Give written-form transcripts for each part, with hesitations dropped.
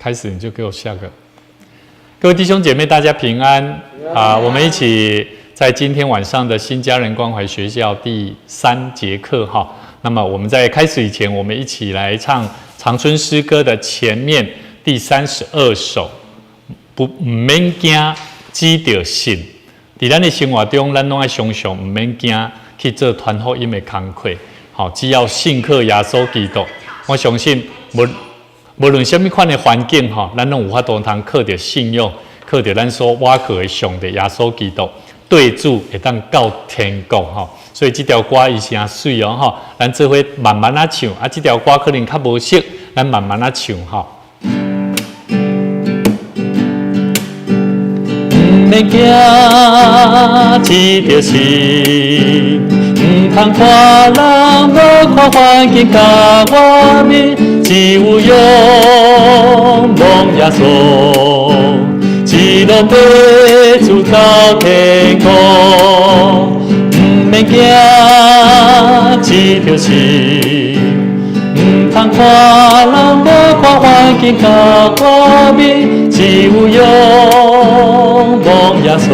开始你就给我下个。各位弟兄姐妹，大家平安啊！我们一起在今天晚上的新家人关怀学校第3节课哈。那么我们在开始以前，我们一起来唱长春诗歌的前面第32首。不免惊，只着信。在咱的生活中，咱拢爱常常唔免惊去做传福音的工课。好，只要信靠耶稣基督，我相信无论什么款的环境哈，咱拢有法度通靠着信用，靠着咱所倚靠的上帝耶稣基督，对主会当到天国哈。所以这条歌伊是真水哦哈，咱做伙慢慢啊唱啊。这条歌可能较无熟，咱慢慢啊唱哈。免惊，只着信。唔通看人，无看环境甲外面，只有仰望耶稣，一路爬主到天国。唔免惊，只着信。唔通看人，无看环境甲外面，只有仰望耶稣。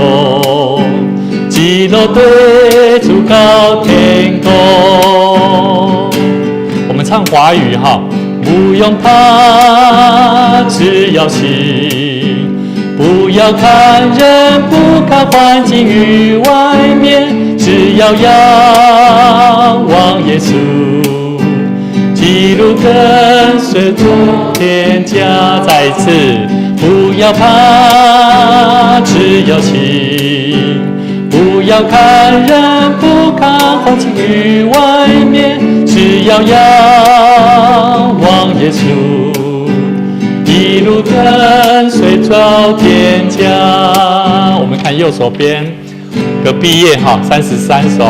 一路对主到天国。我们唱华语哈，不用怕，只要信。不要看人，不看环境与外面，只要仰望耶稣。一路跟随主天家，再一次不要怕，只要信。不要看人，不看环境与外面，只要仰望耶稣，一路跟随到天家。我们看右手边隔壁页哈，33首。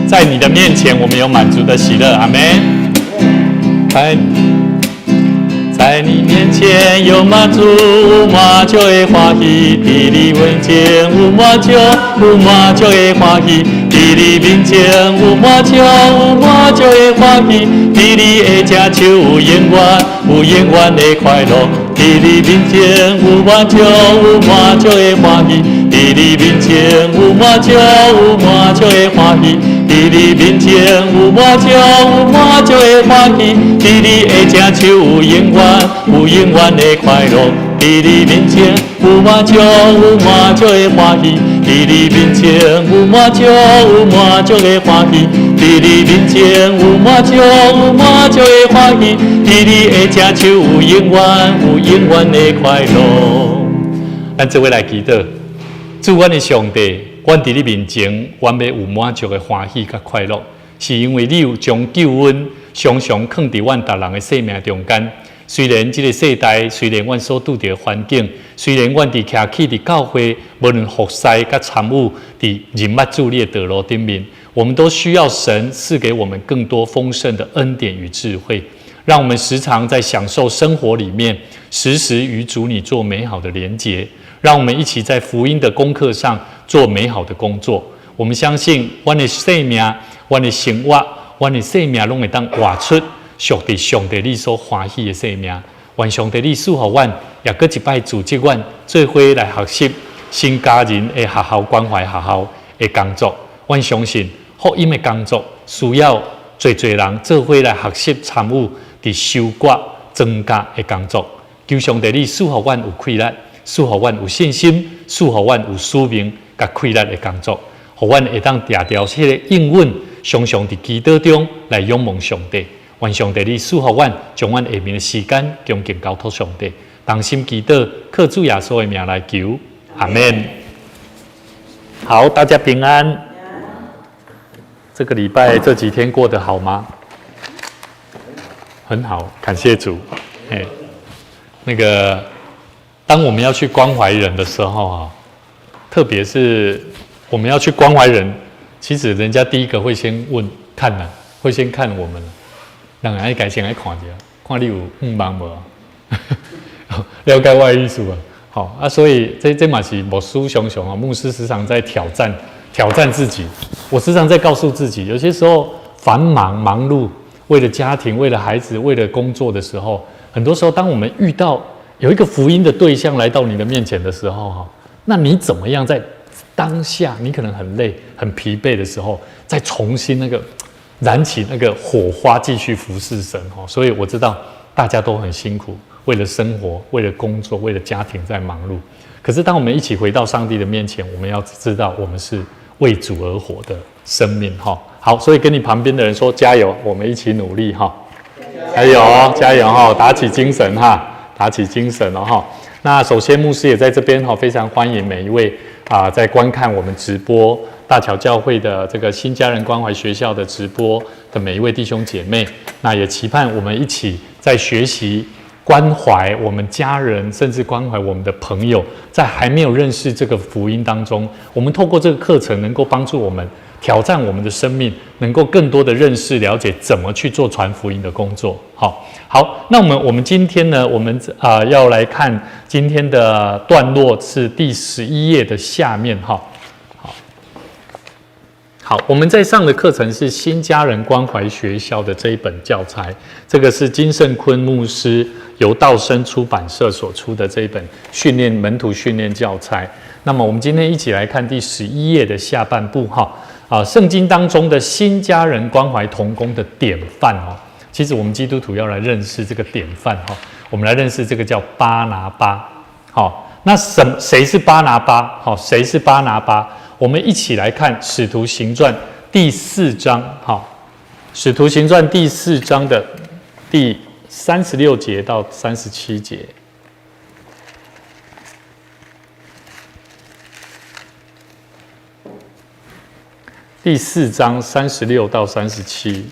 在你的面前，我们有满足的喜乐，阿们。在你面前有满足，满就会欢喜；在你面前有满足，满就会欢喜；在你面前有满足，满就会欢喜；在你的正手有永远的快乐；在你面前有满足，满就会欢喜；在你面前有满足，满就会欢喜；在你面前有满足，满就会欢喜；在你的正手有永远的快乐。在你面前有满足，满就会欢喜；在你面前有满足，满就会欢喜；在你面前有满足，满就会欢喜；在你的正手有永远的快乐。咱这位来祈祷，主阮的上帝，阮伫你面前，阮要有满足的欢喜甲快乐，是因为你有将救恩常常放伫阮逐人的生命中间。虽然这个世代，虽然阮所拄着的环境，虽然阮伫徛起伫教会，无论服侍甲参与伫人物助力的道路顶面，我们都需要神赐给我们更多丰盛的恩典与智慧，让我们时常在享受生活里面，时时与主你做美好的连结，让我们一起在福音的功课上做美好的工作。我们相信，阮的生命、阮的生活、阮的生命，拢会当活出属伫上帝你所欢喜的生命。愿上帝你赐予阮，也搁一摆组织阮做伙来学习新家人的学校关怀学校的工作。阮相信福音的工作需要侪人做伙来学习参与伫收割增加的工作。求上帝你赐予阮有气力，赐予阮有信心，赐予阮有使命甲气力的工作，互阮会当定调迄个应允，常常伫祈祷中来仰望上帝。愿上帝你赐予阮，将阮下面的时间恭敬交托上帝，同心祈祷，靠主耶稣的名来求，阿们。好，大家平安。这个礼拜这几天过得好吗？很好，感谢主。当我们要去关怀人的时候啊，特别是我们要去关怀人，其实人家第一个会先会先看我们。人爱家先来看一下，看你有忙无？了解我的意思吧？好啊，所以这嘛是牧师常常啊，牧师时常在挑战自己。我时常在告诉自己，有些时候繁忙忙碌，为了家庭、为了孩子、为了工作的时候，很多时候，当我们遇到有一个福音的对象来到你的面前的时候，哈，那你怎么样在当下，你可能很累、很疲惫的时候，再重新燃起那个火花，继续服侍神，哈。所以我知道大家都很辛苦，为了生活、为了工作、为了家庭在忙碌。可是当我们一起回到上帝的面前，我们要知道我们是为主而活的生命，哈。好，所以跟你旁边的人说加油，我们一起努力，哈。加油哦，加油哈，打起精神哈，打起精神了哈。那首先牧师也在这边哈，非常欢迎每一位在观看我们直播大桥教会的这个新家人关怀学校的直播的每一位弟兄姐妹。那也期盼我们一起在学习关怀我们家人，甚至关怀我们的朋友，在还没有认识这个福音当中，我们透过这个课程能够帮助我们挑战我们的生命，能够更多的认识、了解怎么去做传福音的工作。好，那我们今天呢，我们要来看今天的段落是第11页的下面哈。好，我们在上的课程是新家人关怀学校的这一本教材，这个是金圣坤牧师由道生出版社所出的这一本门徒训练教材。那么我们今天一起来看第11页的下半部哈。圣经当中的新家人关怀同工的典范哦，其实我们基督徒要来认识这个典范哈，我们来认识这个叫巴拿巴。好，那谁是巴拿巴？好，谁是巴拿巴？我们一起来看《使徒行传》第4章。好，《使徒行传》第4章的第36节到37节。第4章36到37。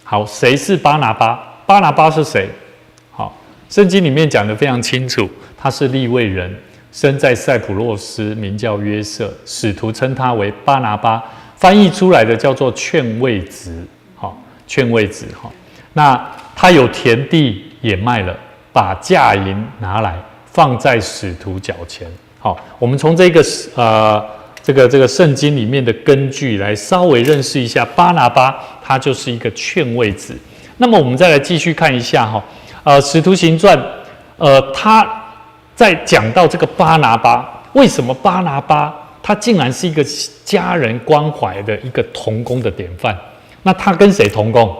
好，谁是巴拿巴？巴拿巴是谁？好，圣经里面讲得非常清楚，他是利未人，生在塞浦路斯，名叫约瑟，使徒称他为巴拿巴，翻译出来的叫做劝慰子。好，劝慰子。好，那他有田地也卖了，把价银拿来放在使徒脚前。好，我们从这个圣经里面的根据来稍微认识一下巴拿巴，他就是一个劝慰子。那么我们再来继续看一下哈，使徒行传，他在讲到这个巴拿巴，为什么巴拿巴他竟然是一个家人关怀的一个同工的典范？那他跟谁同工？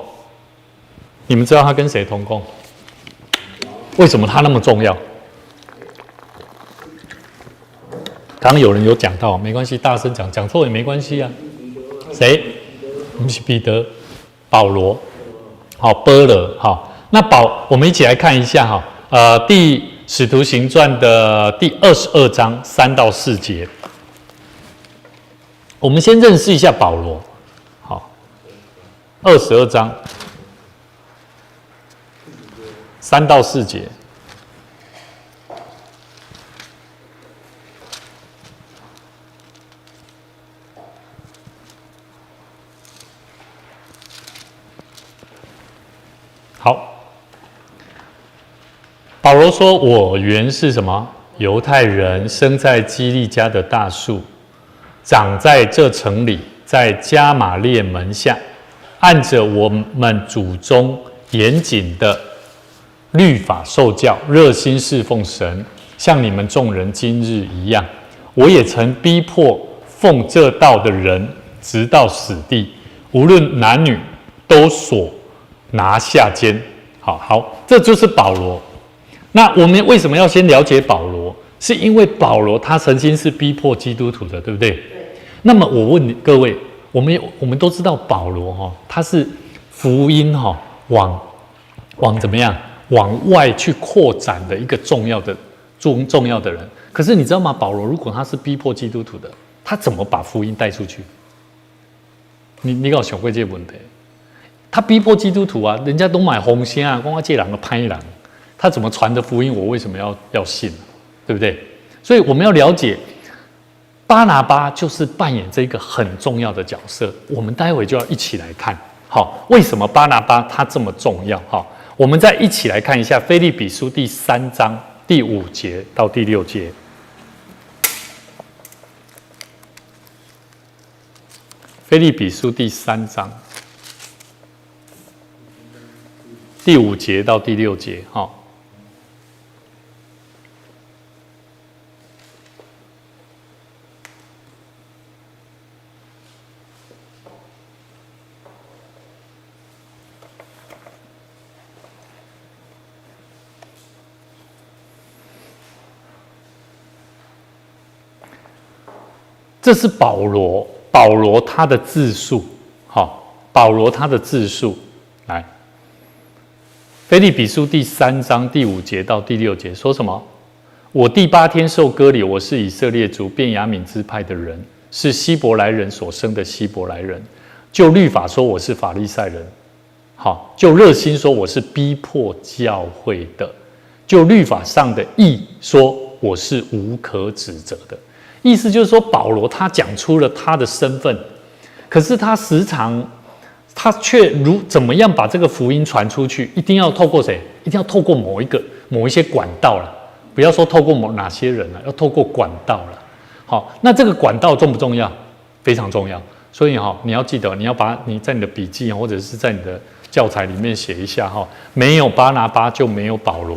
你们知道他跟谁同工？为什么他那么重要？刚刚有人有讲到，没关系，大声讲，讲错也没关系啊。谁？不是彼得，保罗。好，波勒。好，那我们一起来看一下哈。使徒行传的第22章3到4节。我们先认识一下保罗。好，22章3到4节。好，保罗说：“我原是什么？犹太人，生在基利家的大树，长在这城里，在加玛列门下，按着我们祖宗严谨的律法受教，热心侍奉神，像你们众人今日一样。我也曾逼迫奉这道的人，直到死地，无论男女，都所拿下监。”好，这就是保罗。那我们为什么要先了解保罗？是因为保罗他曾经是逼迫基督徒的，对不对？那么我问你各位，我们都知道保罗他是福音往怎么样往外去扩展的一个重要的人。可是你知道吗？保罗如果他是逼迫基督徒的，他怎么把福音带出去？你有想过这个问题？他逼迫基督徒啊，人家都买红线啊，光这两个拍人，他怎么传的福音？我为什么要信？对不对？所以我们要了解，巴拿巴就是扮演这个很重要的角色。我们待会就要一起来看，好，为什么巴拿巴他这么重要？好，我们再一起来看一下腓立比书第3章第5节到第6节。腓立比书第3章第5节到第6节，哈。这是保罗他的自述，好，保罗他的自述，来，腓立比书第3章第5节到第6节说什么？我第8天受割礼，我是以色列族便雅悯支派的人，是希伯来人所生的希伯来人。就律法说我是法利赛人，好，就热心说我是逼迫教会的，就律法上的义说我是无可指责的。意思就是说，保罗他讲出了他的身份，可是他时常，他却怎么样把这个福音传出去？一定要透过谁？一定要透过某一些管道了。不要说透过哪些人了，要透过管道了。好，那这个管道重不重要？非常重要。所以你要记得，你要把你在你的笔记或者是在你的教材里面写一下没有巴拿巴就没有保罗。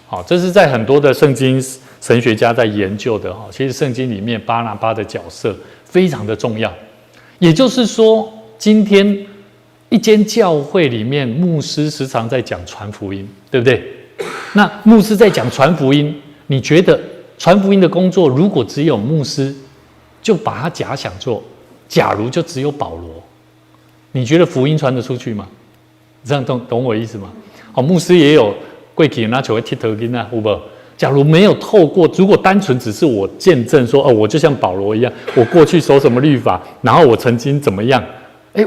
好，这是在很多的圣经神学家在研究的哈。其实圣经里面巴拿巴的角色非常的重要。也就是说，今天一间教会里面，牧师时常在讲传福音，对不对？那牧师在讲传福音，你觉得传福音的工作如果只有牧师，就把它假想做，假如就只有保罗，你觉得福音传得出去吗？这样懂我意思吗？好，牧师也有过去那就会剃头巾啊，有没有？假如没有透过，如果单纯只是我见证说，我就像保罗一样，我过去守什么律法，然后我曾经怎么样，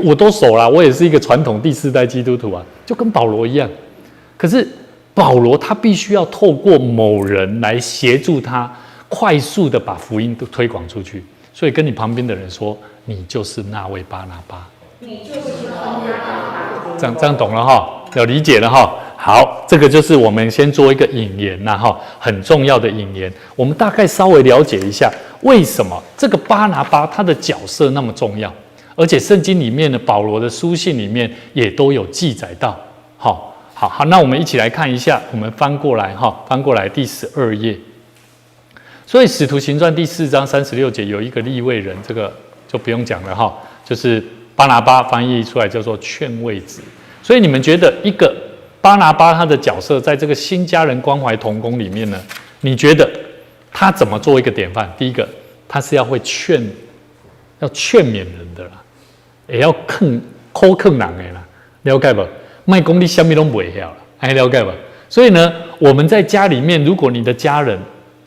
我都守了，我也是一个传统第4代基督徒啊，就跟保罗一样。可是保罗他必须要透过某人来协助他，快速的把福音都推广出去。所以跟你旁边的人说，你就是那位巴拿巴，你就是巴拿巴。这样懂了哈，有理解了哈。好，这个就是我们先做一个引言很重要的引言。我们大概稍微了解一下，为什么这个巴拿巴他的角色那么重要，而且圣经里面的保罗的书信里面也都有记载到。好，那我们一起来看一下，我们翻过来第12页。所以使徒行传第4章36节有一个利未人，这个就不用讲了就是巴拿巴翻译出来叫做劝慰子。所以你们觉得一个巴拿巴他的角色在这个新家人关怀同工里面呢，你觉得他怎么做一个典范？第一个，他是要劝勉人的啦，也要扣人的啦，了解不？卖功力下面都不会了，了解不？所以呢，我们在家里面，如果你的家人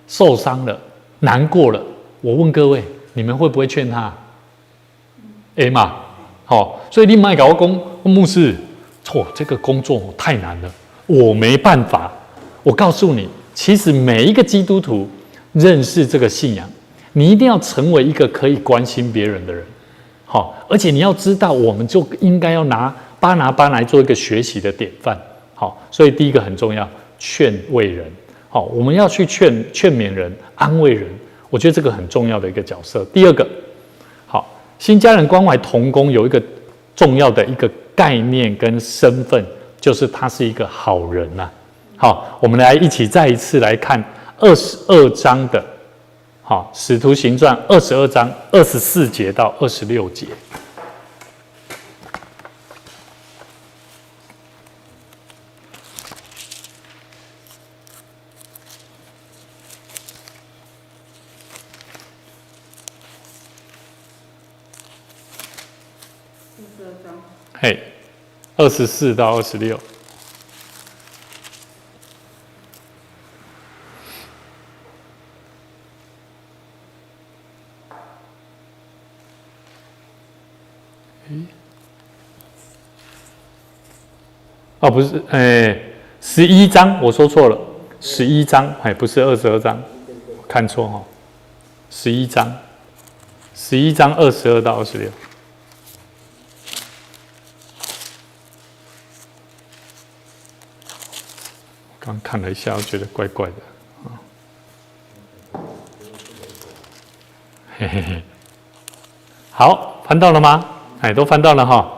受伤了、难过了，我问各位，你们会不会劝他？嘛，所以你卖给我讲，牧师。这个工作太难了，我没办法。我告诉你，其实每一个基督徒认识这个信仰，你一定要成为一个可以关心别人的人。而且你要知道，我们就应该要拿巴拿巴来做一个学习的典范。所以第一个很重要，劝慰人。我们要去劝勉人、安慰人，我觉得这个很重要的一个角色。第二个，新家人关怀同工有一个重要的一个概念跟身份，就是他是一个好人呐。我们来一起再一次来看22章的，使徒行传22章24节到26节。24到26。不是，11章我说错了，11章，不是22章，看错11章22到26。刚看了一下，我觉得怪怪的好，翻到了吗？哎，都翻到了哈。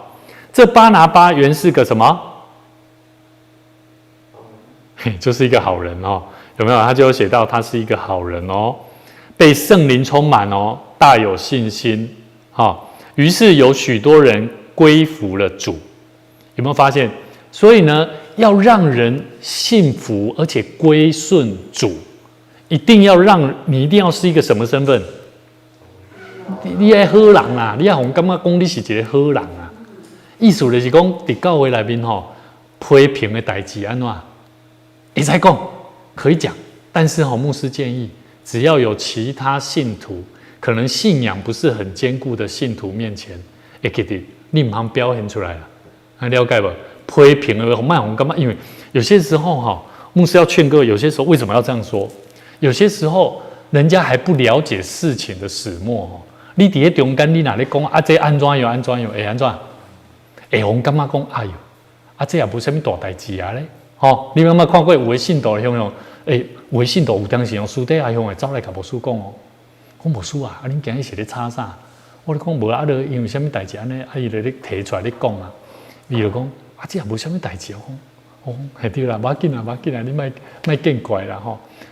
这巴拿巴原是个什么？嘿，就是一个好人哦，有没有？他就有写到他是一个好人哦，被圣灵充满哦，大有信心。于是有许多人归服了主。有没有发现？所以呢，要让人信服而且归顺主，一定要是一个什么身份？你要好人啊！你要让感觉讲你是一个好人啊。意思就是讲，在教会里面批评的代志安怎？会使讲，可以讲，但是牧师建议，只要有其他信徒，可能信仰不是很坚固的信徒面前，会记得你唔通表现出来啊，了解不？批评的卖红干嘛？因为有些时候牧师要劝各位，有些时候为什么要这样说？有些时候人家还不了解事情的始末你伫喺中间，你哪里讲啊？这安怎样安怎样？会安怎？会红干嘛讲？哎呦，这也无什么大代志啊咧。你有冇看过有的信徒向有的信徒有当时用私底下向走来甲牧师讲讲牧师啊，恁今日是咧吵啥？我咧讲无啊，因为什么代志安尼？伊就咧提出来咧讲啊。伊就讲这也无什么代志系对啦，无要紧啦，你莫见怪啦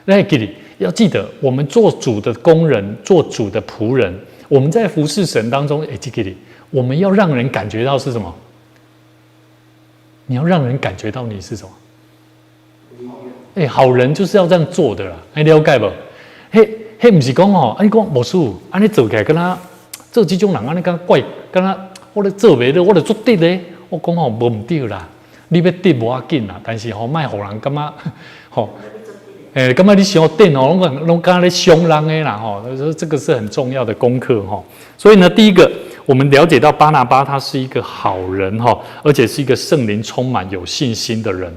那记得要记得，我们做主的工人，做主的仆人，我们在服侍神当中，记得我们要让人感觉到是什么？你要让人感觉到你是什么？好人就是要这样做的啦，了解不？嘿，不是讲你讲牧师，安尼做起来跟他做这种人，安尼跟他怪，跟他我咧做袂到，我咧做对咧，我讲无唔对啦，你要对无要紧啦，但是莫互人感觉感觉你想对拢感觉咧伤人的啦这个是很重要的功课所以呢，第一个我们了解到巴拿巴他是一个好人而且是一个圣灵充满有信心的人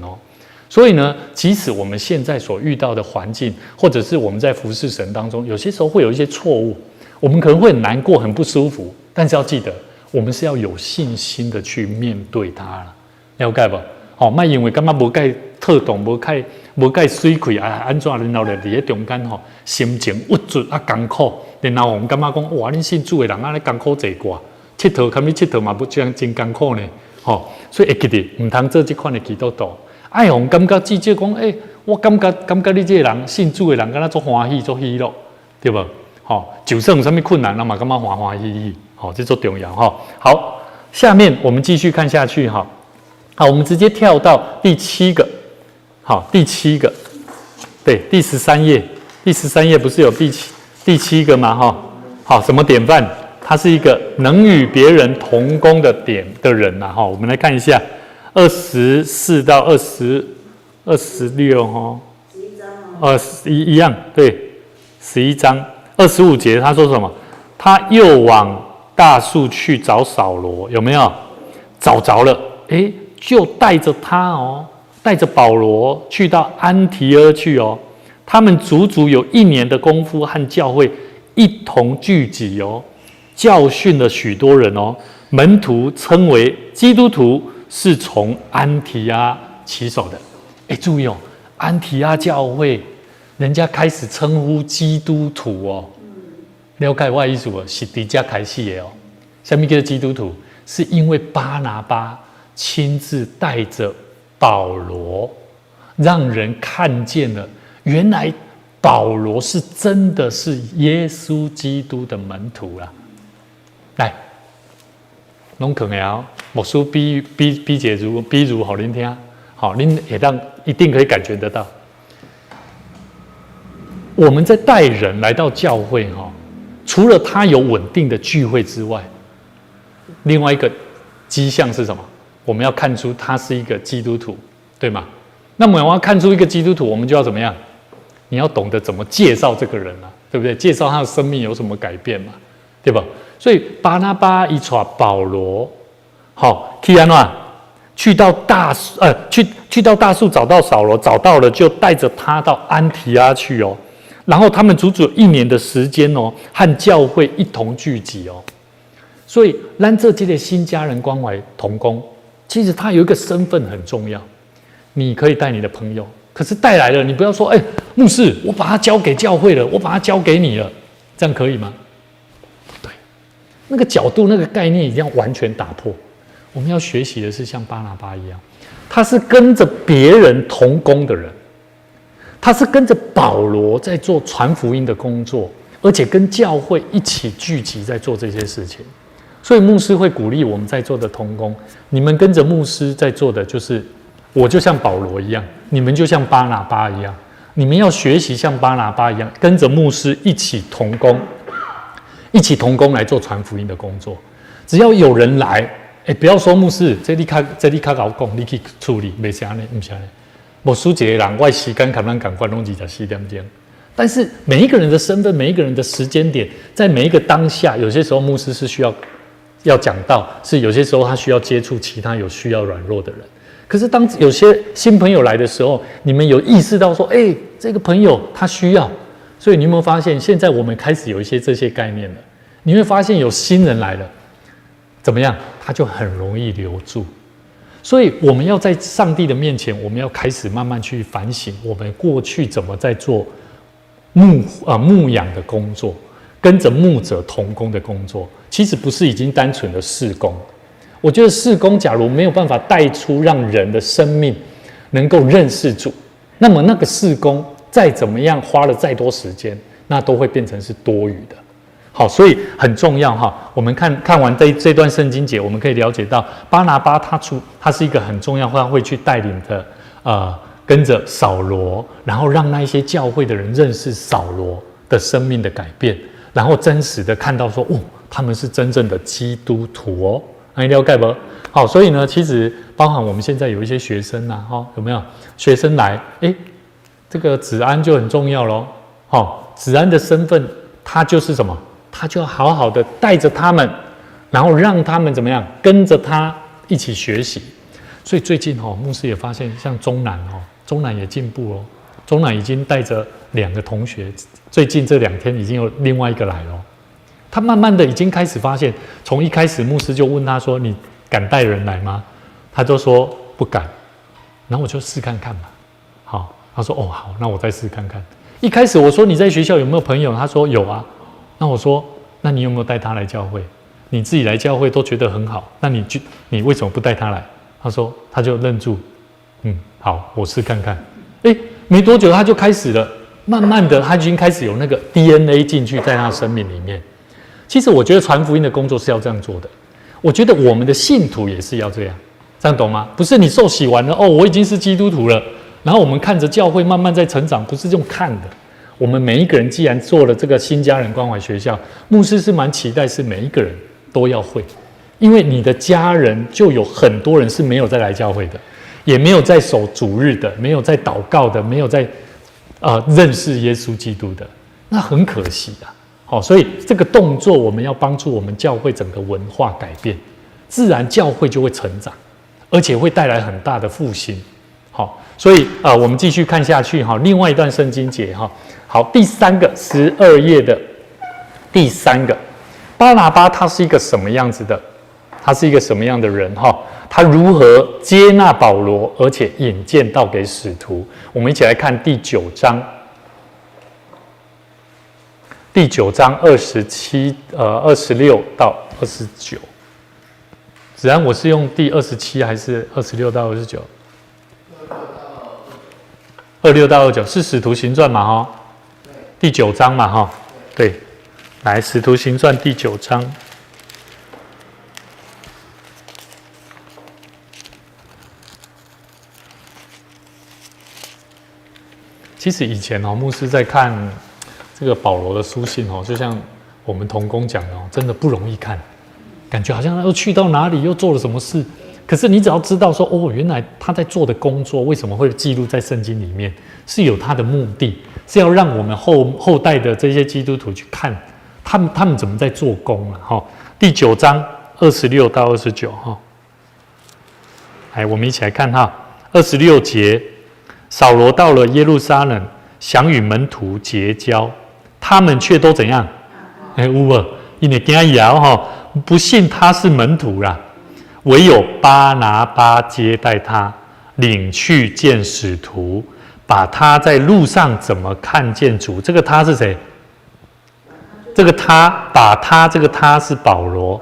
所以呢，即使我们现在所遇到的环境，或者是我们在服侍神当中，有些时候会有一些错误，我们可能会很难过、很不舒服，但是要记得，我们是要有信心的去面对它了，了解不？莫因为感觉无介特动、无介水气安怎，然后咧伫咧中间心情郁卒艰苦，然后我们感觉讲哇，恁信主的人咧艰苦坐挂，佚佗堪你佚佗嘛不这样真艰苦呢，所以会记得唔通做这款的基督徒。爱互感觉至少讲，我感觉你这个人信主的人，敢若足欢喜、足喜乐，对不？就算有什么困难，那嘛感觉欢欢喜喜，这足重要好，下面我们继续看下去好，我们直接跳到第7个，第7个，对，第13页，第13页不是有第7个吗？什么典范？他是一个能与别人同工的人呐我们来看一下。24到26一样，对，11章25节他说什么？他又往大树去找扫罗，有没有？找着了，就带着他带着保罗去到安提阿去他们足足有1年的功夫和教会一同聚集教训了许多人门徒称为基督徒。是从安提阿起手的，注意安提阿教会，人家开始称呼基督徒了解我的意思是伫这开始的什么叫基督徒？是因为巴拿巴亲自带着保罗，让人看见了，原来保罗是真的是耶稣基督的门徒啦。来。拢可能牧师比如给恁听，恁也当一定可以感觉得到。我们在带人来到教会除了他有稳定的聚会之外，另外一个迹象是什么？我们要看出他是一个基督徒，对吗？那么我要看出一个基督徒，我们就要怎么样？你要懂得怎么介绍这个人对不对？介绍他的生命有什么改变嘛？对吧？所以巴拿巴一带保罗，去安怎？去到大树找到扫罗，找到了就带着他到安提阿去然后他们足足1年的时间和教会一同聚集所以咱这个新家人关怀同工，其实他有一个身份很重要，你可以带你的朋友，可是带来了，你不要说牧师，我把他交给教会了，我把他交给你了，这样可以吗？那个角度、那个概念一定要完全打破。我们要学习的是像巴拿巴一样，他是跟着别人同工的人，他是跟着保罗在做传福音的工作，而且跟教会一起聚集在做这些事情。所以牧师会鼓励我们在座的同工，你们跟着牧师在做的就是，我就像保罗一样，你们就像巴拿巴一样，你们要学习像巴拿巴一样，跟着牧师一起同工，一起同工来做传福音的工作。只要有人来，不要说牧师，这你较搞讲，你去处理，没啥呢，不是呢。无输一个人，我的时间可能赶快弄24点钟。但是每一个人的身份，每一个人的时间点，在每一个当下，有些时候牧师是需要讲到，是有些时候他需要接触其他有需要软弱的人。可是当有些新朋友来的时候，你们有意识到说，这个朋友他需要，所以你有没有发现，现在我们开始有一些这些概念了？你会发现有新人来了，怎么样？他就很容易留住。所以我们要在上帝的面前，我们要开始慢慢去反省，我们过去怎么在做牧养的工作，跟着牧者同工的工作，其实不是已经单纯的事工。我觉得事工假如没有办法带出让人的生命能够认识主，那么那个事工再怎么样花了再多时间，那都会变成是多余的。好，所以很重要哈。我们看完这段圣经节，我们可以了解到巴拿巴他是一个很重要，他会去带领的跟着扫罗，然后让那一些教会的人认识扫罗的生命的改变，然后真实的看到说，他们是真正的基督徒哦。你了解不？好，所以呢，其实包含我们现在有一些学生啊，有没有学生来？这个子安就很重要咯。子安的身份，他就是什么？他就要好好的带着他们，然后让他们怎么样跟着他一起学习。所以最近牧师也发现，像中南也进步了。中南已经带着2个同学，最近这2天已经有另外一个来了。他慢慢的已经开始发现，从一开始牧师就问他说：“你敢带人来吗？”他就说不敢。然后我就试看看嘛。好，他说好，那我再试看看。一开始我说你在学校有没有朋友？他说有啊。那我说，那你有没有带他来教会？你自己来教会都觉得很好，那你为什么不带他来？他就愣住，好，我试看看。没多久他就开始了，慢慢的他已经开始有那个 DNA 进去在他的生命里面。其实我觉得传福音的工作是要这样做的，我觉得我们的信徒也是要这样，这样懂吗？不是你受洗完了我已经是基督徒了，然后我们看着教会慢慢在成长，不是这种看的。我们每一个人既然做了这个新家人关怀学校，牧师是蛮期待是每一个人都要会，因为你的家人就有很多人是没有再来教会的，也没有在守主日的，没有在祷告的，没有在认识耶稣基督的，那很可惜啊。所以这个动作我们要帮助我们教会整个文化改变，自然教会就会成长，而且会带来很大的复兴。好，所以我们继续看下去哈，另外一段圣经节哈。好，第3个12页的第3个，巴拿巴他是一个什么样子的？他是一个什么样的人哈？他如何接纳保罗，而且引荐到给使徒？我们一起来看第9章。第9章26到29。子安，我是用第27还是26到29？26到29是使徒行传嘛？哈，第9章嘛？哈，对，来，使徒行传第9章。其实以前牧师在看这个保罗的书信就像我们同工讲的真的不容易看，感觉好像他又去到哪里，又做了什么事。可是你只要知道说原来他在做的工作为什么会记录在圣经里面，是有他的目的，是要让我们后代的这些基督徒去看他们怎么在做工第9章26到29来，我们一起来看26节。扫罗到了耶路撒冷，想与门徒结交，他们却都怎样？有无？因为惊摇不信他是门徒啦。唯有巴拿巴接待他，领去见使徒，把他在路上怎么看见主。这个他是谁？这个他把他这个他是保罗，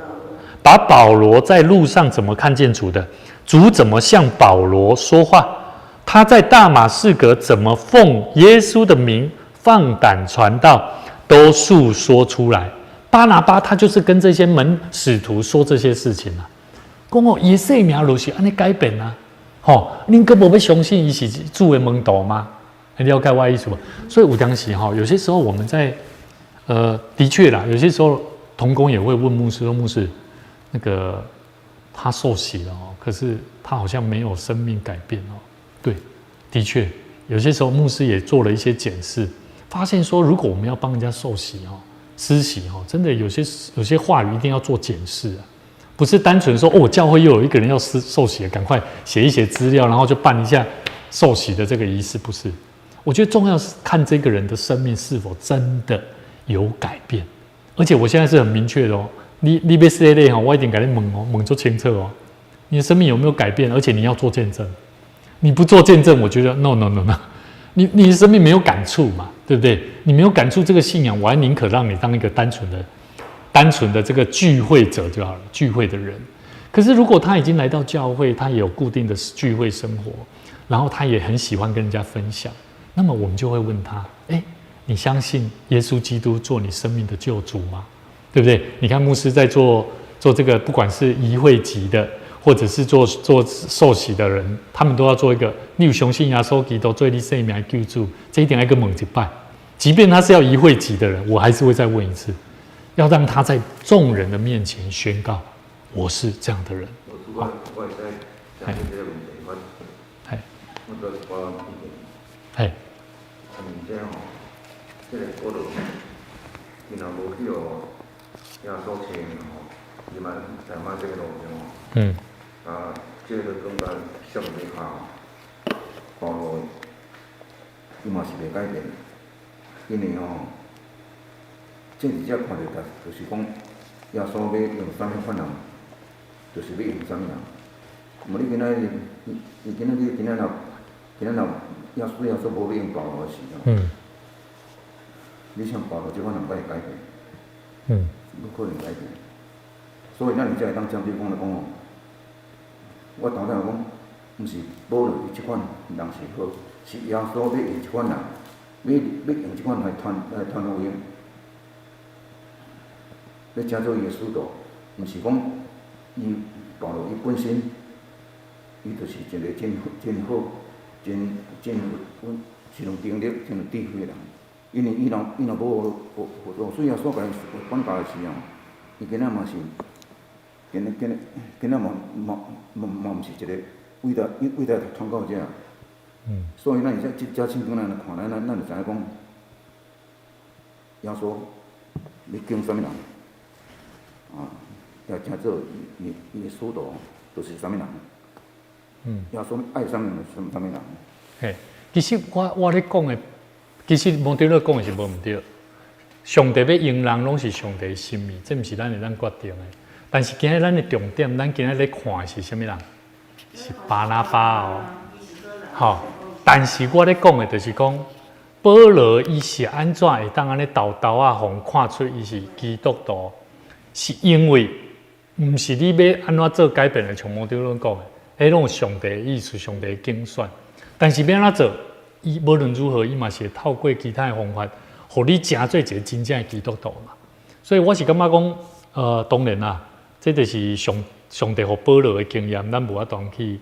把保罗在路上怎么看见主的，主怎么向保罗说话，他在大马士革怎么奉耶稣的名放胆传道，都述说出来。巴拿巴他就是跟这些使徒说这些事情啊，讲哦，耶稣名就是安尼改变啊，恁根本不相信伊是主的门徒吗？你了解我的意思吗？所以有当时有些时候我们在的确啦，有些时候同工也会问牧师说，牧师那个他受洗了可是他好像没有生命改变对，的确有些时候牧师也做了一些检视，发现说如果我们要帮人家受洗施洗真的有些话语一定要做检视啊，不是单纯说教会又有一个人要受洗了，赶快写一些资料，然后就办一下受洗的这个仪式，不是。我觉得重要是看这个人的生命是否真的有改变，而且我现在是很明确的你要洗礼我一定给你问做清楚你的生命有没有改变，而且你要做见证。你不做见证，我觉得 no， 你的生命没有感触嘛，对不对？你没有感触这个信仰，我还宁可让你当一个单纯的这个聚会者就好了，聚会的人。可是如果他已经来到教会，他也有固定的聚会生活，然后他也很喜欢跟人家分享，那么我们就会问他：你相信耶稣基督做你生命的救主吗？对不对？你看牧师在做这个，不管是移会籍的，或者是做受洗的人，他们都要做一个，你有相信耶稣基督做你生命的救主，这一点要跟问一拜。即便他是要移会籍的人，我还是会再问一次，要让他在众人的面前宣告，我是这样的人。好，这个我就然后无去耶稣找伊嘛在嘛这个路上这个讲到上帝保罗，伊嘛是袂改变，因为这直接看到就是讲耶稣要用啥物款人，就是要用啥物人。无你今仔若耶稣无要用保罗的时你像保罗这款人会改变，不可能改变。所以咱才会当针对讲来讲我当然讲，毋是保罗伊这款人是好，是耶稣要用这款人，要用这款来传福音，要成做伊的使徒，毋是讲伊保罗伊本身，伊就是一个真好、真有能力、真有智慧的人。因为伊若无水耶稣甲伊管教的时候，伊今仔嘛是，今仔嘛毋是一个伟大的传教者。所以咱现在这圣经咱看，咱就知影讲，耶稣要敬啥物人，要成做伊的使徒，就是啥物人。耶稣爱啥物人，啥物人。其实我咧讲的。其实蒙德勒讲的是无毋对，上帝要用人拢是上帝的心意，这毋是咱决定的。但是今日咱的重点，咱今日咧看的是啥物人？是巴拿巴但是我咧讲的就是讲，保罗伊是安怎会当安尼豆豆互看出伊是基督徒，是因为毋是你要安怎做改变的，像蒙德勒讲的，迄拢有上帝的意思、上帝的精选。但是要安怎做？伊无论如何，伊嘛是透过其他的方法，互你成做一个真正的基督徒嘛。所以我是感觉讲，当然啦，这就是上帝互保罗的经验，咱无法当去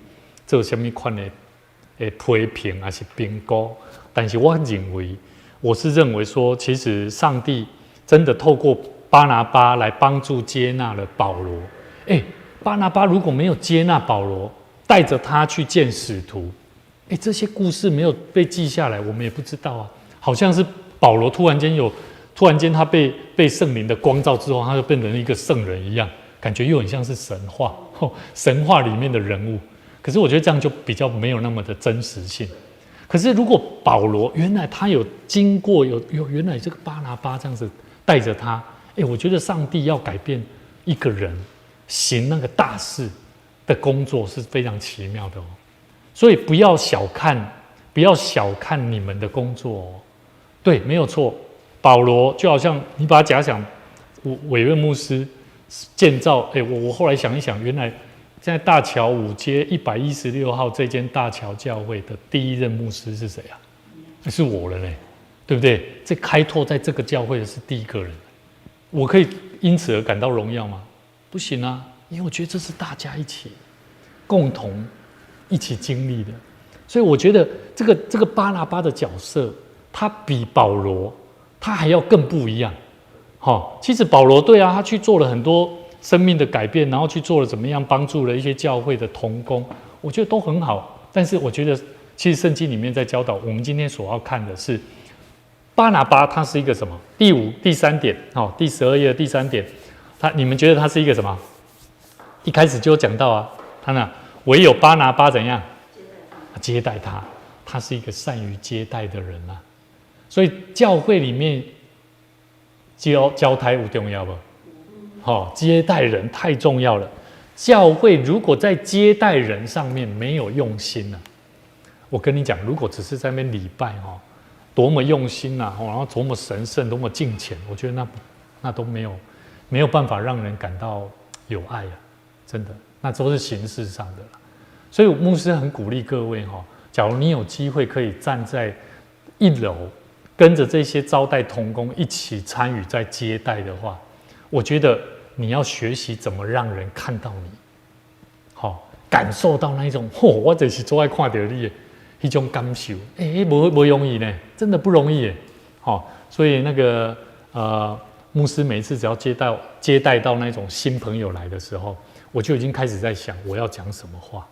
做什么款的批评还是评估。但是我是认为说，其实上帝真的透过巴拿巴来帮助接纳了保罗。巴拿巴如果没有接纳保罗，带着他去见使徒。这些故事没有被记下来，我们也不知道啊。好像是保罗突然间他被圣灵的光照之后，他就变成一个圣人一样，感觉又很像是神话，神话里面的人物。可是我觉得这样就比较没有那么的真实性。可是如果保罗原来他有经过有原来这个巴拿巴这样子带着他，我觉得上帝要改变一个人行那个大事的工作是非常奇妙的。所以不要小看你们的工作对，没有错。保罗就好像你把它假想，委任牧师建造，我后来想一想，原来现在大桥5街116号这间大桥教会的第一任牧师是谁啊？是我了呢，对不对？这开拓在这个教会的是第一个人，我可以因此而感到荣耀吗？不行啊，因为我觉得这是大家一起共同一起经历的，所以我觉得这个巴拿巴的角色，他比保罗他还要更不一样。其实保罗对啊，他去做了很多生命的改变，然后去做了怎么样帮助了一些教会的同工，我觉得都很好。但是我觉得其实圣经里面在教导我们今天所要看的是巴拿巴他是一个什么？第3点，第12页的第3点，你们觉得他是一个什么？一开始就讲到啊，他唯有巴拿巴怎样接待他，他是一个善于接待的人啊。所以教会里面交台有重要不？接待人太重要了。教会如果在接待人上面没有用心我跟你讲，如果只是在那边礼拜多么用心然后多么神圣，多么敬虔，我觉得那都没有办法让人感到有爱真的，那都是形式上的啦。所以牧师很鼓励各位假如你有机会可以站在1楼，跟着这些招待同工一起参与在接待的话，我觉得你要学习怎么让人看到你，感受到那一种我就是做爱看到你的一种感受，不容易呢，真的不容易耶。所以那个牧师每一次只要接待到那种新朋友来的时候，我就已经开始在想我要讲什么话，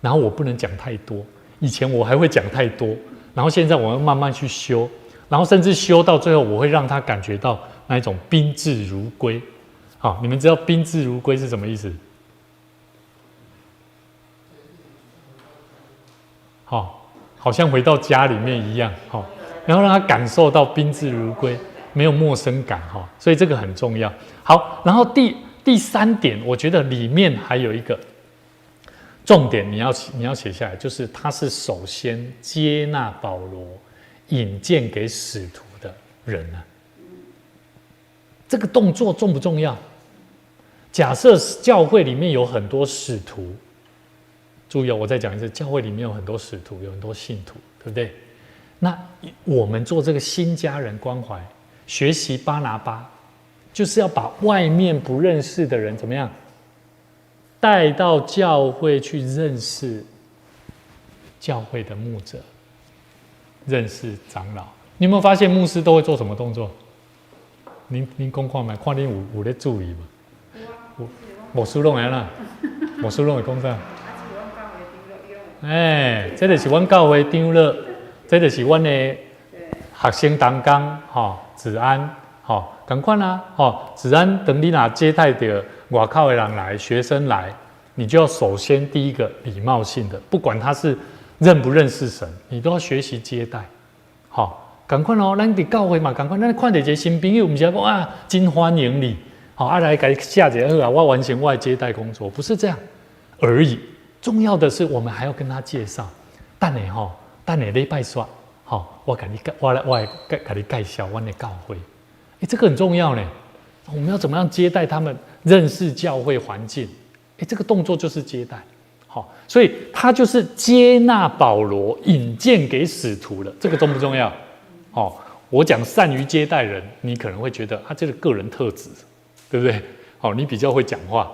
然后我不能讲太多。以前我还会讲太多，然后现在我要慢慢去修，然后甚至修到最后，我会让他感觉到那一种宾至如归。你们知道宾至如归是什么意思？好像回到家里面一样，然后让他感受到宾至如归，没有陌生感，所以这个很重要。好，然后第3点，我觉得里面还有一个重点，你要写下来，就是他是首先接纳保罗，引荐给使徒的人这个动作重不重要？假设教会里面有很多使徒，注意我再讲一次，教会里面有很多使徒，有很多信徒，对不对？那我们做这个新家人关怀，学习巴拿巴，就是要把外面不认识的人怎么样带到教会去认识教会的牧者，认识长老。你有没有发现牧师都会做什么动作？您讲看看你有在注意吗？牧师弄来啦，牧师弄会讲啥？这就是阮教会长乐，这就是阮的学生同工子安同款子安等你若接待到外口的人来，学生来，你就要首先第一个礼貌性的，不管他是认不认识神，你都要学习接待。同款咱伫教会嘛，同款咱看到一个新朋友，不是讲真欢迎你，来给你下一个我完成我的接待工作，不是这样而已。重要的是，我们还要跟他介绍。等下礼拜刷，我给你介绍我的教会。这个很重要呢。我们要怎么样接待他们，认识教会环境？这个动作就是接待。所以他就是接纳保罗，引荐给使徒了。这个重不重要？我讲善于接待人，你可能会觉得这个个人特质，对不对？你比较会讲话，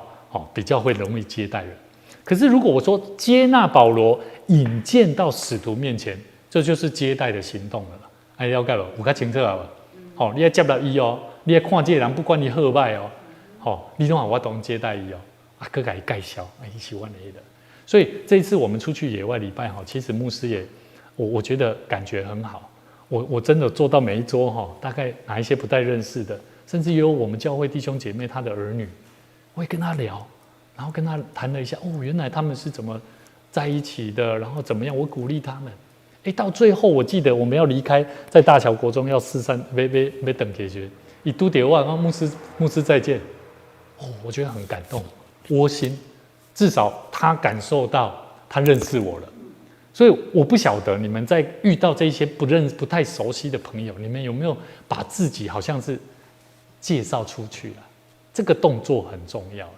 比较会容易接待人。可是如果我说接纳保罗，引荐到使徒面前，这就是接待的行动了。了解了，有较清楚了吧？你要接纳他你要看这个人，不管你好坏你都我懂接待他佮给他介绍，他是我的人。所以这一次我们出去野外礼拜其实牧师也，我觉得感觉很好。我真的坐到每一桌大概哪一些不太认识的，甚至有我们教会弟兄姐妹他的儿女，我会跟他聊。然后跟他谈了一下，原来他们是怎么在一起的，然后怎么样，我鼓励他们。到最后我记得我们要离开，在大桥国中要四散，没等解决，一拄到我，牧师再见。我觉得很感动，窝心，至少他感受到他认识我了，所以我不晓得你们在遇到这些不太熟悉的朋友，你们有没有把自己好像是介绍出去了？这个动作很重要了。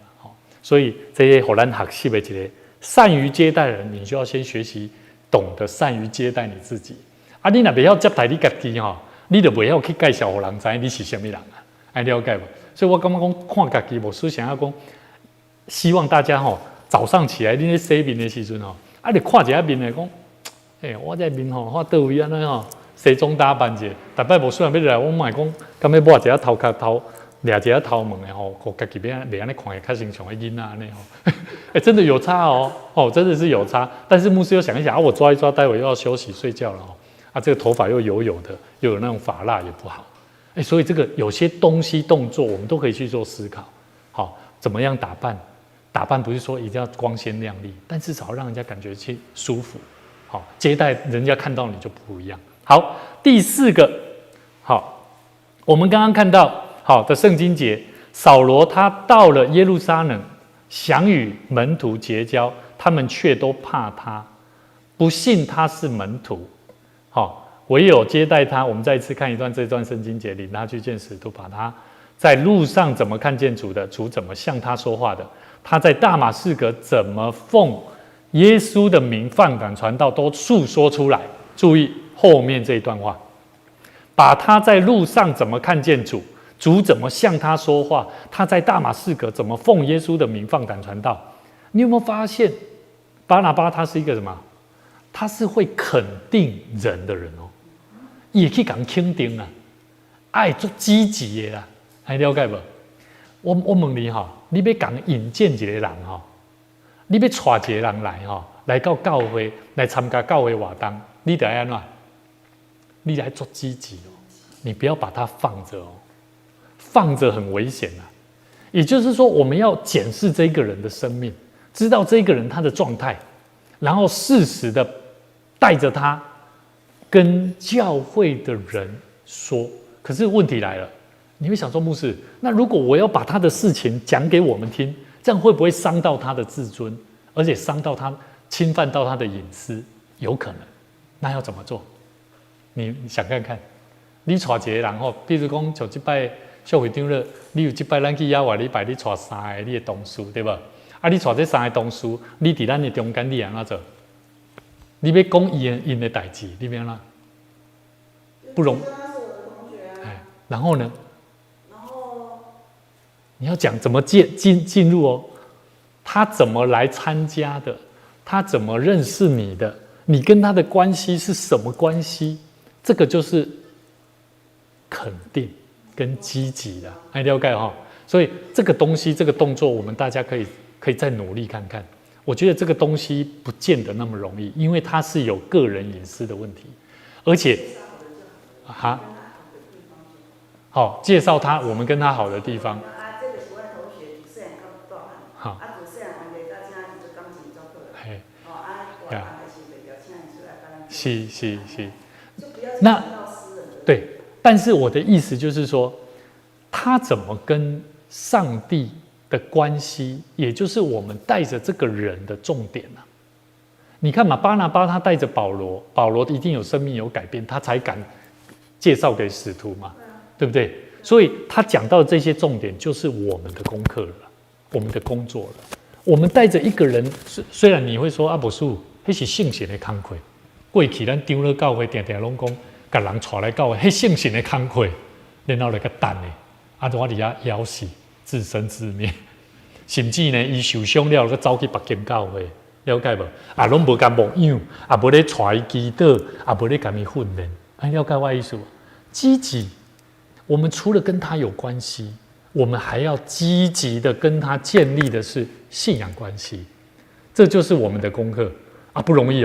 所以这些让咱学习的一个善于接待人，你就要先学习懂得善于接待你自己。啊，你若不要接待你自己吼，你就不要去介绍给人知你是什么人啊，爱了解不？所以我感觉讲看自己，无是想要讲，希望大家早上起来你咧洗面的时阵啊，你看一下面来讲，我这面我倒位安尼西装打扮者，大摆无需要要来，我买讲，敢要抹一下头壳头。俩一下头毛的我自己别安尼看起较像像个囡仔安尼真的有差真的是有差。但是牧师又想一想我抓一抓，待会又要休息睡觉了这个头发又油的，又有那种发蜡也不好所以这个有些东西动作我们都可以去做思考怎么样打扮？打扮不是说一定要光鲜亮丽，但至少让人家感觉去舒服接待人家看到你就不一样。好，第四个我们刚刚看到的圣经节，扫罗他到了耶路撒冷，想与门徒结交，他们却都怕他，不信他是门徒。唯有接待他。我们再一次看一段这段圣经节，领他去见使徒，把他在路上怎么看见主的，主怎么向他说话的，他在大马士革怎么奉耶稣的名放胆传道，都述说出来。注意后面这一段话，把他在路上怎么看见主，主怎么向他说话，他在大马士革怎么奉耶稣的名放胆传道。你有没有发现巴拿巴他是一个什么？他是会肯定人的人也去讲肯定爱做积极的啦，还了解不？我问你你要讲引荐一个人你要带一个人来到教会来参加教会活动，你得要怎？你来做积极你不要把它放着放着很危险也就是说，我们要检视这个人的生命，知道这个人他的状态，然后适时的带着他跟教会的人说。可是问题来了，你会想说，牧师，那如果我要把他的事情讲给我们听，这样会不会伤到他的自尊，而且伤到他，侵犯到他的隐私？有可能。那要怎么做？你想看看，你带一个人比如讲像这摆教会长了，你有这摆咱去野外礼拜，你带3个你的同事，对吧？你带这3个同事，你伫咱的中间，你要怎做？你要讲因的代志，你要怎？不容。然后呢？然后你要讲怎么进入他怎么来参加的？他怎么认识你的？你跟他的关系是什么关系？这个就是肯定跟积极的，还了解所以这个东西，这个动作，我们大家可以再努力看看。我觉得这个东西不见得那么容易，因为它是有个人隐私的问题，而且介绍他我们跟他好的地方。这个是我同学，主持人较大汉，主持人安排到现在就感情做好了。我安排是代表请你出来帮咱。是。就不要讲到私人的。对，但是我的意思就是说，他怎么跟上帝的关系，也就是我们带着这个人的重点你看嘛，巴拿巴他带着保罗，保罗一定有生命有改变，他才敢介绍给使徒嘛。对不对？所以他讲到的这些重点，就是我们的功课了，我们的工作了。我们带着一个人，虽然你会说不是，那是圣神的工课。过去咱丢了教会，常常拢讲，把人带来教会，那圣神的工课，然后来个等的，我伫遐枵死，自生自灭。甚至呢，伊受伤了，佮走去别间教会，了解无？拢无甲牧养，无咧带伊祈祷，无咧甲伊训练，了解我意思？积极。我们除了跟他有关系，我们还要积极的跟他建立的是信仰关系，这就是我们的功课不容易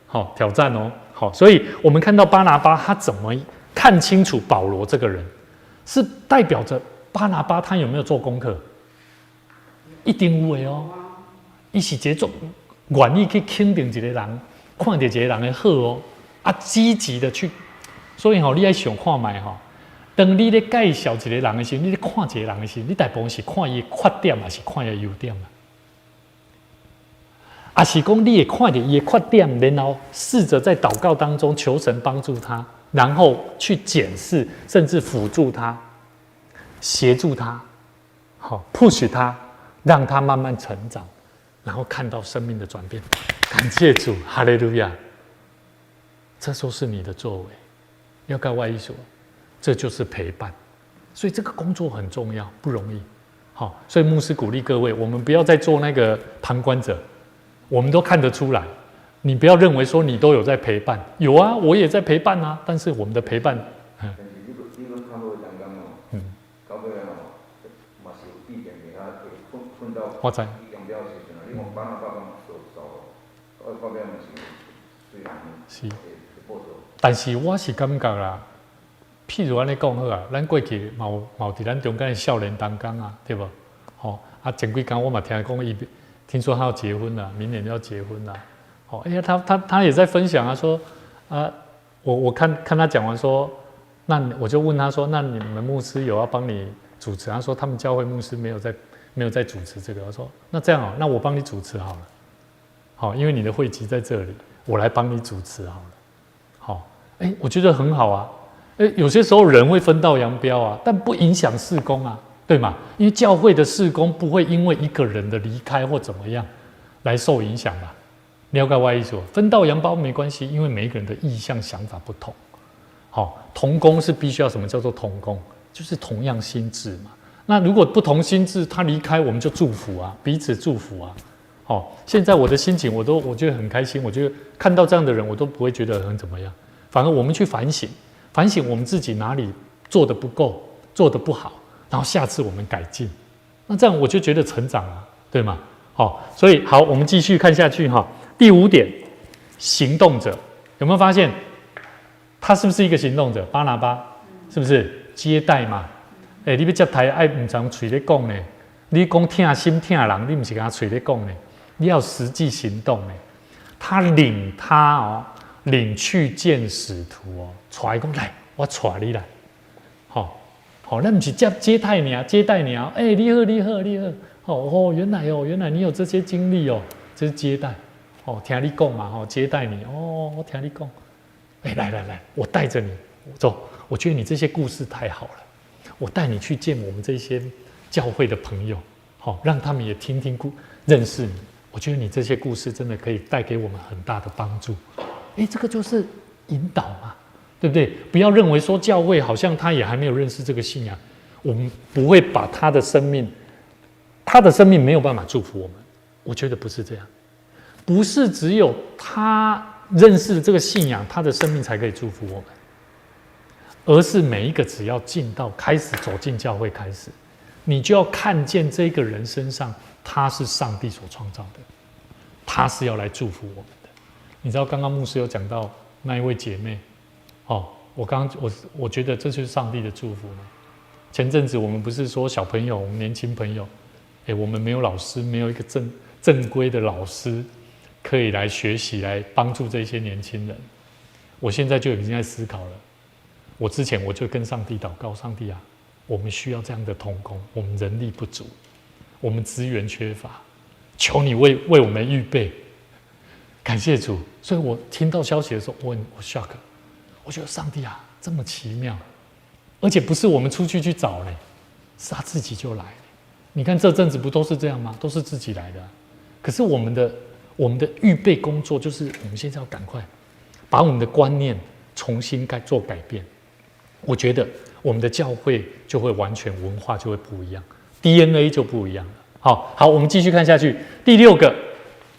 好挑战好，所以我们看到巴拿巴他怎么看清楚保罗这个人，是代表着巴拿巴他有没有做功课？一定有的他是这种愿意去肯定一个人，看到一个人的好积极的去，所以你要想看卖当你咧介绍一个人的时候，你咧看一个人的时候，你大部分是看伊的缺点，还是看伊的优点啊是讲你也看见伊的缺点，然后试着在祷告当中求神帮助他，然后去检视，甚至辅助他，协助他，好 push 他，让他慢慢成长，然后看到生命的转变。感谢主，哈利路亚！这就是你的作为。要告外一说，这就是陪伴。所以这个工作很重要，不容易。好，所以牧师鼓励各位，我们不要再做那个旁观者。我们都看得出来，你不要认为说你都有在陪伴，有啊，我也在陪伴啊。但是我们的陪伴，但是你看到刚刚哦，到尾哦，嘛是有意见的啊，困到我知意见了时阵，你讲爸爸到尾嘛是虽然是，但是我是感觉啦，譬如安尼讲好啊，咱过去嘛伫咱中间的少年当中啊，对不？吼啊，前几天我嘛听讲伊。听说他要结婚了，明年就要结婚了。哦，哎呀，他也在分享啊，说啊，我看他讲完说，那我就问他说，那你们牧师有要帮你主持？他说他们教会牧师没有在主持这个。我说那这样哦，那我帮你主持好了。好，因为你的会籍在这里，我来帮你主持好了。好，哎，我觉得很好啊。哎，有些时候人会分道扬镳啊，但不影响事工啊。对嘛？因为教会的事工不会因为一个人的离开或怎么样来受影响吧？了解我意思，分道扬镳没关系，因为每一个人的意向想法不同。好，同工是必须要什么叫做同工？就是同样心智嘛。那如果不同心智，他离开我们就祝福啊，彼此祝福啊。好，现在我的心情我觉得很开心，我觉得看到这样的人我都不会觉得很怎么样，反而我们去反省我们自己哪里做得不够，做得不好。然后下次我们改进，那这样我就觉得成长了，对吗？好，所以好，我们继续看下去哈。第5点，行动者有没有发现，他是不是一个行动者？巴拿巴是不是接待嘛？你要接待爱唔常嘴咧讲呢？你讲疼心疼人，你不是跟他嘴咧讲呢？你要实际行动呢。他领去见使徒哦，带讲来，我带你来，好。好，那不是接待你啊，哎，你好，哦，原来你有这些经历哦，这是接待，哦，听你讲嘛，哦，接待你，哦，我听你讲，哎，来，我带着你走，我觉得你这些故事太好了，我带你去见我们这些教会的朋友，好，让他们也听认识你，我觉得你这些故事真的可以带给我们很大的帮助，哎，这个就是引导嘛。对不对？不要认为说教会好像他也还没有认识这个信仰，我们不会把他的生命没有办法祝福我们。我觉得不是这样，不是只有他认识了这个信仰，他的生命才可以祝福我们，而是每一个只要开始走进教会开始，你就要看见这个人身上他是上帝所创造的，他是要来祝福我们的。你知道刚刚牧师有讲到那一位姐妹。哦，我觉得这就是上帝的祝福呢。前阵子我们不是说小朋友，我们年轻朋友，我们没有老师，没有一个正规的老师可以来学习，来帮助这些年轻人。我现在就已经在思考了。我之前我就跟上帝祷告，上帝啊，我们需要这样的同工，我们人力不足，我们资源缺乏，求你为我们预备。感谢主，所以我听到消息的时候，我 shock。我觉得上帝啊，这么奇妙，而且不是我们出去找嘞，是他自己就来了。你看这阵子不都是这样吗？都是自己来的啊。可是我们的预备工作，就是我们现在要赶快把我们的观念重新做改变。我觉得我们的教会就会完全文化就会不一样 ，DNA 就不一样了。好，我们继续看下去。第6个，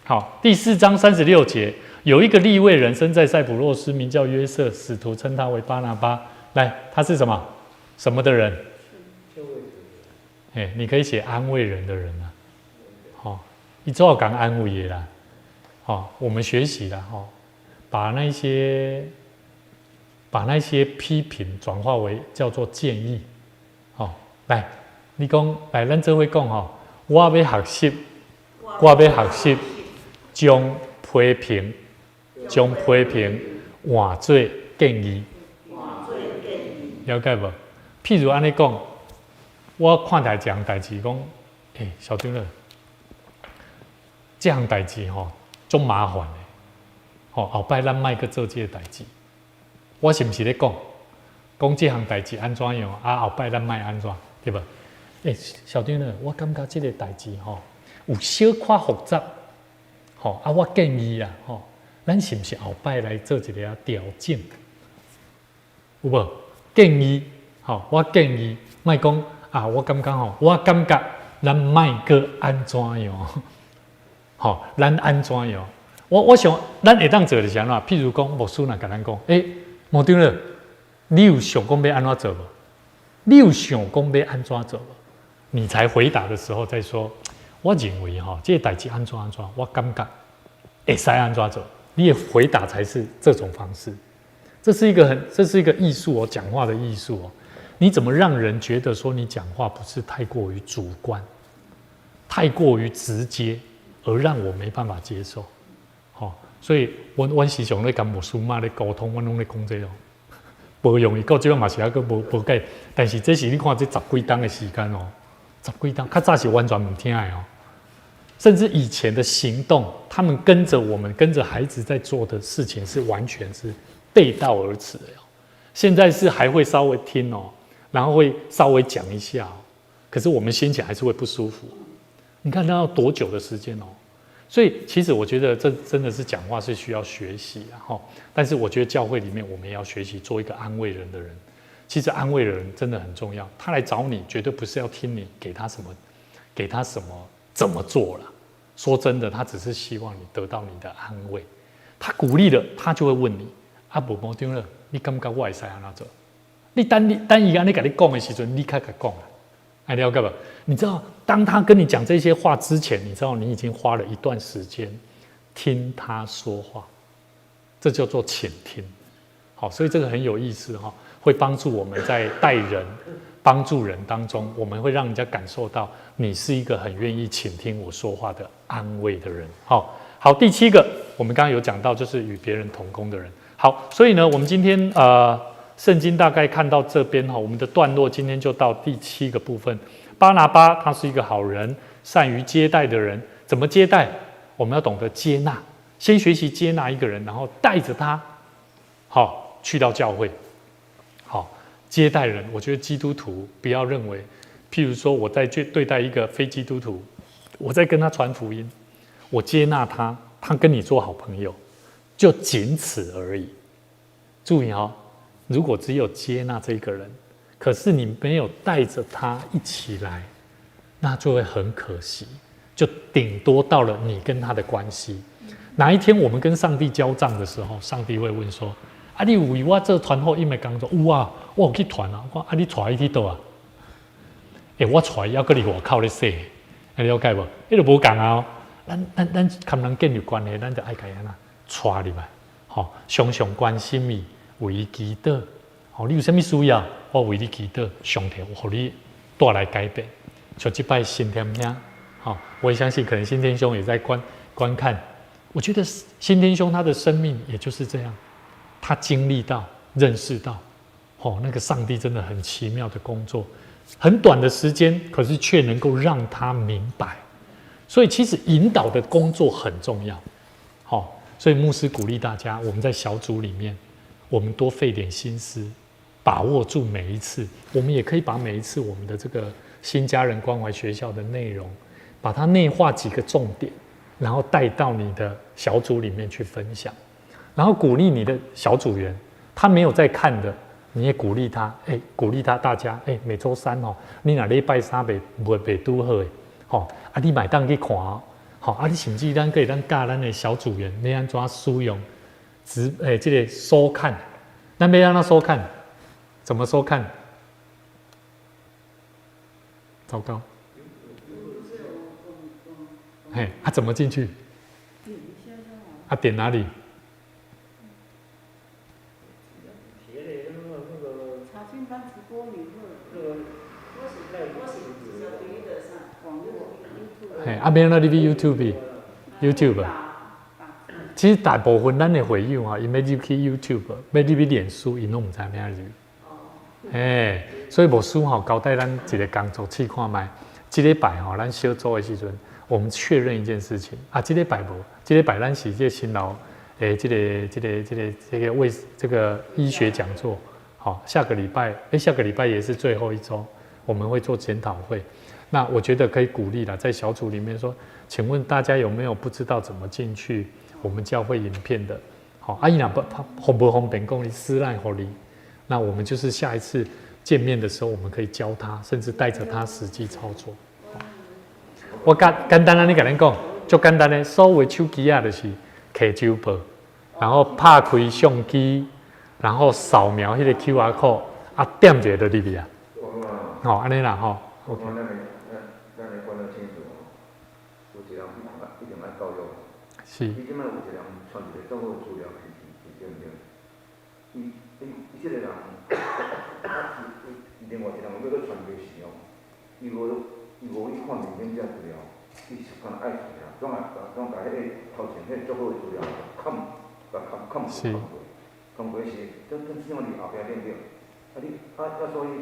好，第4章36节。有一个利未人生在塞浦路斯，名叫约瑟，使徒称他为巴拿巴。来，他是什么的人？你可以写安慰人的人啊。好，一周要讲安慰的啦。好，我们学习啦。好，把那些批评转化为叫做建议。好，来，你讲，来，咱这位讲哈，我要学习将批评换做建议，了解无？譬如安尼讲，我看待这项代志，讲，小张乐，这项代志吼，足麻烦的。后摆咱莫去做这个代志。我是毋是咧讲这项代志安怎样？后摆咱莫安怎，对无？小丁呢？我感觉这个代志有小可复杂，我建议啊，咱是毋是后摆来做一个调整？有无？建议，我建议，莫讲我感觉我感觉咱莫个安怎样？咱安怎样？我想咱会当做的是啥啦？譬如讲，牧师若甲咱讲，牧长了，你有想讲要安怎做无？你有想讲要安怎做无？你才回答的时候再说。我认为这个代志安怎，我感觉会使安怎做。你的回答才是这种方式。这是一个艺术讲话的艺术你怎么让人觉得说你讲话不是太过于主观、太过于直接，而让我没办法接受？所以我时常咧跟牧师妈咧沟通，我拢咧讲这种，无容易，到即摆嘛是还佫无解。但是这是你看这10几档的时间10几档，较早是完全唔听的甚至以前的行动，他们跟着我们、跟着孩子在做的事情是完全是背道而驰的现在是还会稍微听然后会稍微讲一下可是我们心情还是会不舒服。你看那要多久的时间所以其实我觉得这真的是讲话是需要学习但是我觉得教会里面我们也要学习做一个安慰人的人。其实安慰人真的很重要，他来找你绝对不是要听你给他什么怎么做了。说真的，他只是希望你得到你的安慰。他鼓励了，他就会问你无长了，你感觉我会使安怎做？你等伊安尼跟你讲的时阵，你开始讲了，了解吧？你知道，当他跟你讲这些话之前，你知道你已经花了一段时间听他说话，这叫做倾听。所以这个很有意思会帮助我们在待人、帮助人当中，我们会让人家感受到你是一个很愿意倾听我说话的安慰的人。好，第7个，我们刚刚有讲到，就是与别人同工的人。好，所以呢，我们今天圣经大概看到这边我们的段落今天就到第7个部分。巴拿巴他是一个好人，善于接待的人。怎么接待？我们要懂得接纳，先学习接纳一个人，然后带着他去到教会。接待人，我觉得基督徒不要认为，譬如说我在对待一个非基督徒，我在跟他传福音，我接纳他，他跟你做好朋友，就仅此而已。注意如果只有接纳这个人，可是你没有带着他一起来，那就会很可惜，就顶多到了你跟他的关系。哪一天我们跟上帝交账的时候，上帝会问说：你有为我做团后因的工作？有啊，我有去团啊。我你带伊去倒啊？我带伊要搁伫外口咧说，了解无？迄就无共咱跟人建立关系，咱就爱甲伊安那带入来，常常关心伊，为伊祈祷。你有啥物需要？我为你祈祷，上帝互你带来改变。像这摆新天兄，我也相信可能新天兄也在观看。我觉得新天兄他的生命也就是这样。他经历到、认识到，那个上帝真的很奇妙的工作，很短的时间，可是却能够让他明白。所以其实引导的工作很重要。所以牧师鼓励大家，我们在小组里面，我们多费点心思，把握住每一次。我们也可以把每一次我们的这个新家人关怀学校的内容，把它内化几个重点，然后带到你的小组里面去分享。然后鼓励你的小组员，他没有在看的，你也鼓励他，鼓励他大家，每周3你哪礼拜3袂拄好的，你买当去看你甚至咱可以教咱的小组员要安怎使用这个收看，咱要让他收看，怎么收看？糟糕，怎么进去？点哪里？免那你 YouTube， 其实大部分咱的会友因要入去 YouTube， 要入去脸书，因拢唔知咩入。所以牧师交代咱一个工作去看卖，这礼拜咱小组的时阵，我们确认一件事情啊，这个摆无，这个摆咱是这个辛劳，这个医学讲座，好，下个礼拜也是最后一周，我们会做检讨会。那我觉得可以鼓励啦，在小组里面说，请问大家有没有不知道怎么进去我们教会影片的？好，阿姨俩不方便讲你私赖给你，那我们就是下一次见面的时候，我们可以教他，甚至带着他实际操作。我简单你跟恁讲，就简单的，所有手机啊，就是摕手报，然后拍开相机，然后扫描迄个 QR code， 啊，点一下就入去啊。哦，安尼啦吼。OK。咱来管得清楚哦，有一人一定爱教育。是。你即摆有一人传一个错误资料是对不对？伊即个人，另外一人要搁传过时哦，伊无去看面顶遮资料，伊是看爱看啦，总甲迄个头前迄错误资料砍过是，真正你后壁练着，所以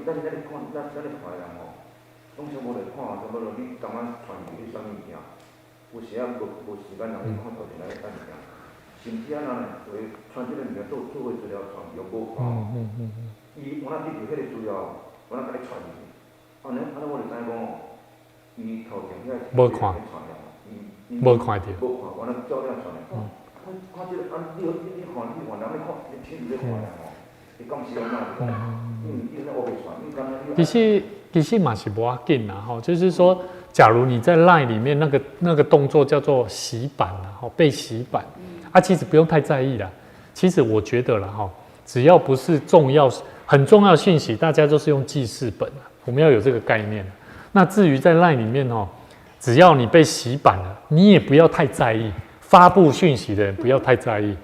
咱咧看人哦。拢是无来看，差不多你感觉传递你啥物件，有时啊无时间人去看头前来看物件，甚至啊咱为传即个物件做伙资料传又无看，伊我若得到迄个资料，我若甲你传入去，安尼我就知讲哦，伊头前遐无看，无看着，无看，我若照了传来看即个你看人咧看，你亲自咧看人哦，你讲是安怎？伊那我袂传，你敢若其实嘛是不要紧啦，哈，就是说，假如你在 LINE 里面那个动作叫做洗版啦，哈，被洗版，其实不用太在意啦。其实我觉得啦，哈，只要不是很重要的讯息，大家都是用记事本啦，我们要有这个概念。那至于在 LINE 里面哦，只要你被洗版了，你也不要太在意，发布讯息的人不要太在意，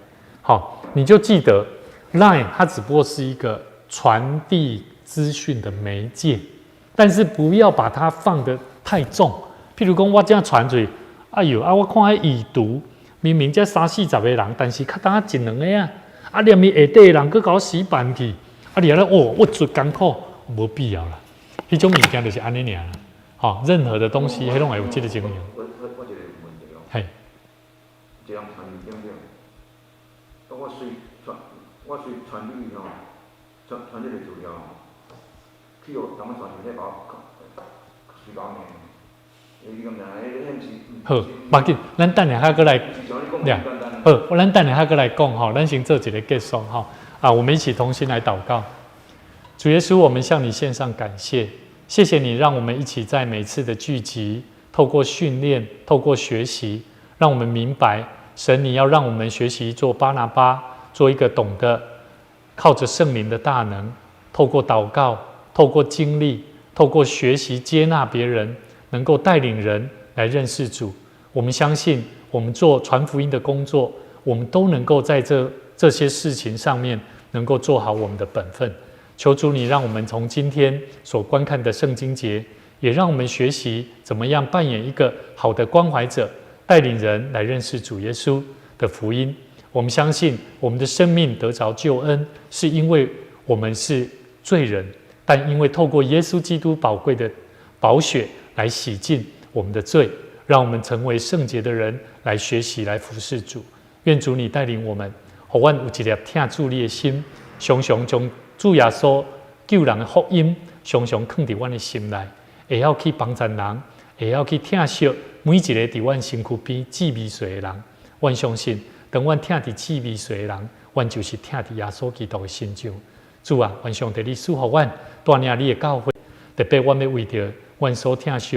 好，你就记得 LINE 它只不过是一个传递资讯的媒介。但是不要把它放得太重，譬如讲我这样传出去，哎呦我看迄已读，明明才30-40个人，但是较当啊1-2个啊，连伊下底的人佫甲我洗版去，你还咧我做艰苦，无必要啦。迄种物件就是安尼尔啦，吼，任何的东西，迄拢会有这个情形。我一个问题哦，嘿，一人传对不对？我随传你吼，传这个资料。去哦，咱们传讯咧把水搞面，你咁样，好，无紧，咱等下下过来，好，咱等下下过来讲吼，咱先做一个结束吼。我们一起同心来祷告。主耶稣，我们向你献上感谢，谢谢你让我们一起在每次的聚集，透过训练，透过学习，让我们明白，神你要让我们学习做巴拿巴，做一个懂得靠着圣灵的大能，透过祷告。透过经历，透过学习接纳别人，能够带领人来认识主。我们相信，我们做传福音的工作，我们都能够在这些事情上面能够做好我们的本分。求主你让我们从今天所观看的圣经节，也让我们学习怎么样扮演一个好的关怀者，带领人来认识主耶稣的福音。我们相信，我们的生命得着救恩，是因为我们是罪人。但因为透过耶稣基督宝贵的宝血来洗净我们的罪，让我们成为圣洁的人，来学习来服侍主。愿主你带领我们，让我们有一粒听主你的心，常常将主耶稣救人的福音常常放在我们的心内，会晓去帮助人，会晓去疼惜每一个在我们身躯边治未遂的人。我相信，当我们疼在治未遂的人，我们就是疼在耶稣基督的心上。主啊，愿上帝你赐福我们，带领你的教会，特别我们要为着阮所疼惜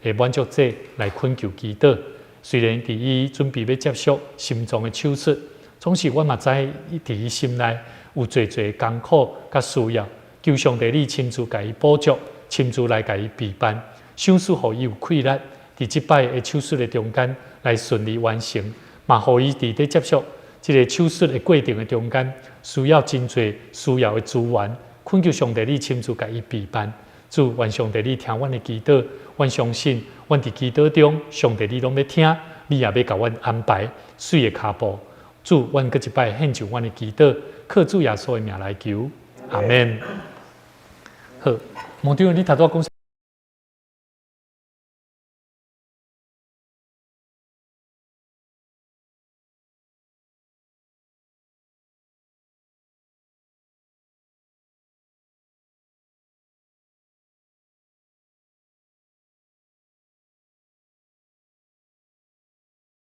的满足者来恳求祈祷。虽然伫伊准备要接受心脏的手术，总是我嘛知伫伊心内有侪侪艰苦甲需要，求上帝你亲自甲伊补足，亲自来甲伊陪伴，手术互伊有气力，伫即摆的手术的中间来顺利完成，嘛互伊伫咧接受这个手术的过程的中间，需要真侪需要的资源，恳求上帝你亲自甲伊陪伴。主，愿上帝你听阮的祈祷，阮相信，阮伫祈祷中，上帝你拢要听，你也要甲阮安排水的脚步。主，阮搁一摆献上阮的祈祷，靠主耶稣的名来求，阿门。好，牧长，你头拄讲。